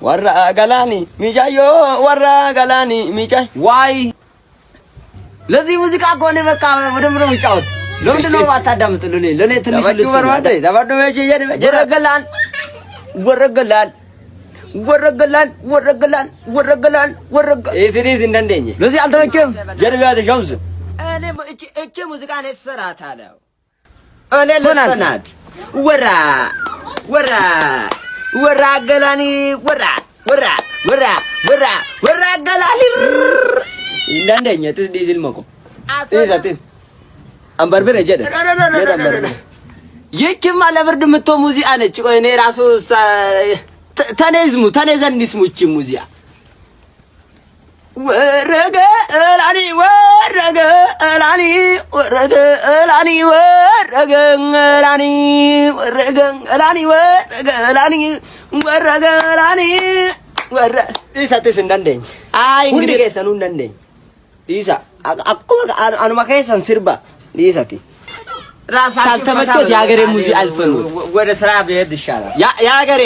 ወራ ገላኒ ሚጃዮ ወራ ገላኒ ሚጃይ ዋይ ለዚህ ሙዚቃ እኮ ነው በቃ በደምብ ነው የሚጫወት። ለምንድን ነው አታዳምጥልኝ? ለኔ ትንሽ ልጅ ወራደ ተባዶመሽ ወረገላን ወረገላን ወረገላን ወረገላን ወረገላን ወረገ እዚህ እንደንደኝ ለዚህ አልተመቸም። ጀርቢያ ተሻምስ እኔ እቺ ሙዚቃ ነው ተሰራታለው። እኔ ለሰናት ወራ ወራ ወራ ገላኒ ወራ ወራ ወራ ወራ ወራ ገላኒ እንደንደኝ ትዲዝል መቆ አሰሳት አንበርበረ ጀደ ይቺማ ለብርድ ምቶ ሙዚቃ ነች። ቆይ እኔ ራሱ ተኔዘን ይስሙ ይቺ ሙዚቃ ወረገ እላኒ ወረገ እላኒ ወረገ እላኒ ወረገ እላኒ ወረገ እላኒ ወረገ እላኒ ወረገ እላኒ ወረ ኢሳቴስ እንደንደኝ አይ እንግዲህ ከሰኑ እንደንደኝ ኢሳ አቆ አንማ ከሰን ሲርባ ኢሳቲ ራሳ ካልተመቾት የሀገሬ ሙዚቃ አልፈኑ ወደ ስራ ብሄድ ይሻላል። የሀገሬ